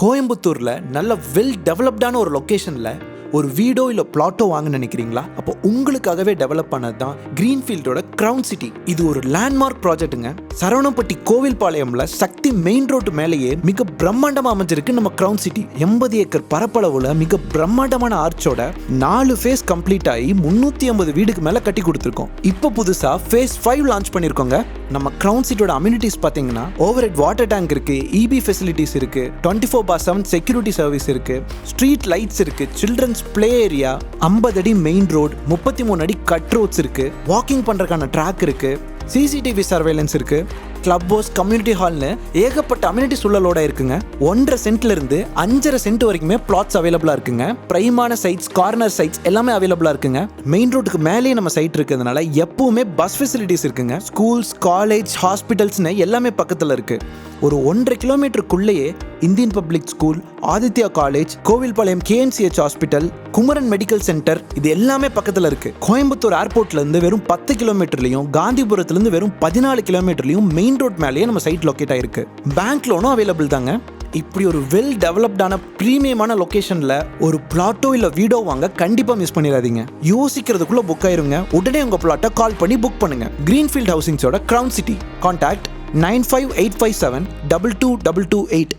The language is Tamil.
கோயம்புத்தூர்ல நல்ல வெல் டெவலப்டான ஒரு லொகேஷன்ல ஒரு வீடோ இல்லை பிளாட்டோ வாங்க நினைக்கிறீங்களா? அப்போ உங்களுக்காகவே டெவலப் பண்ணது தான் கிரீன்ஃபீல்டோட கிரவுன் சிட்டி. இது ஒரு லேண்ட்மார்க் ப்ராஜெக்ட்டுங்க. சரவணம்பட்டி கோவில்பாளையம்ல சக்தி மெயின் ரோட்டு மேலேயே மிக பிரம்மாண்டமா அமைஞ்சிருக்கு நம்ம கிரவுன் சிட்டி. 80 ஏக்கர் பரப்பளவுல மிக பிரம்மாண்டமான ஆர்ச்சோட 4 ஃபேஸ் கம்ப்ளீட் ஆகி 350 வீடுக்கு மேல கட்டி கொடுத்துருக்கோம். இப்போ புதுசா ஃபேஸ் 5 லான்ச் பண்ணிருக்கோங்க. நம்ம கிரவுன் சிட்டியோட அம்யூனிட்டிஸ் பாத்தீங்கன்னா ஓவர் ஹெட் வாட்டர் டேங்க் இருக்கு, இபி ஃபெசிலிட்டிஸ் இருக்கு, 24/7 செக்யூரிட்டி சர்வீஸ் இருக்கு, ஸ்ட்ரீட் லைட்ஸ் இருக்கு, சில்ட்ரன்ஸ் பிளே ஏரியா, 50 அடி மெயின் ரோட், 33 அடி கட் ரோட்ஸ் இருக்கு, வாக்கிங் பண்றதுக்கான ட்ராக் இருக்கு, சிசிடிவி சர்வேலன்ஸ் இருக்கு, கிளப் ஹவுஸ், கம்யூனிட்டி ஹால்னு ஏகப்பட்ட அம்யூனிட்டி சூழலோட இருக்குங்க. 1.5 சென்ட்ல இருந்து 5.5 சென்ட் வரைக்குமே பிளாட்ஸ் அவைலபிளா இருக்குங்க. பிரைமான சைட்ஸ், கார்னர் சைட்ஸ் எல்லாமே அவைலபிளா இருக்குங்க. மெயின் ரோட்டுக்கு மேலேயே நம்ம சைட் இருக்கிறதுனால எப்பவுமே பஸ் ஃபெசிலிட்டிஸ் இருக்குங்க. ஸ்கூல்ஸ், காலேஜ், ஹாஸ்பிட்டல்ஸ்னு எல்லாமே பக்கத்துல இருக்கு. ஒரு 1.5 கிலோமீட்டருக்குள்ளேயே Indian public school, Aditya college, Kovilpalayam KNCH hospital, Kumaran medical centre இது எல்லாமே பக்கத்துல இருக்கு. கோயம்புத்தூர் ஏர்போர்ட்ல இருந்து வெறும் 10 கிலோமீட்டர்லயும், காந்திபுரத்துல இருந்து வெறும் 14 கிலோமீட்டர்லயும் மெயின் ரோட் மேலேயே நம்ம சைட் லொக்கேட் ஆயிருக்கு. பேங்க் லோனும் அவைலபிள் தாங்க. இப்படி ஒரு வெல் டெவலப்டான பிரீமியமான லொகேஷன்ல ஒரு பிளாட்டோ இல்ல வீடோ வாங்க கண்டிப்பா மிஸ் பண்ணிடாதீங்க. யோசிக்கிறதுக்குள்ள புக் ஆயிருங்க. உடனே உங்க பிளாட்டை கால் பண்ணி புக் பண்ணுங்க. கிரீன்ஃபீல்ட் ஹவுசிங்ஸோட கிரவுன் சிட்டி. கான்டாக்ட் 9585722228.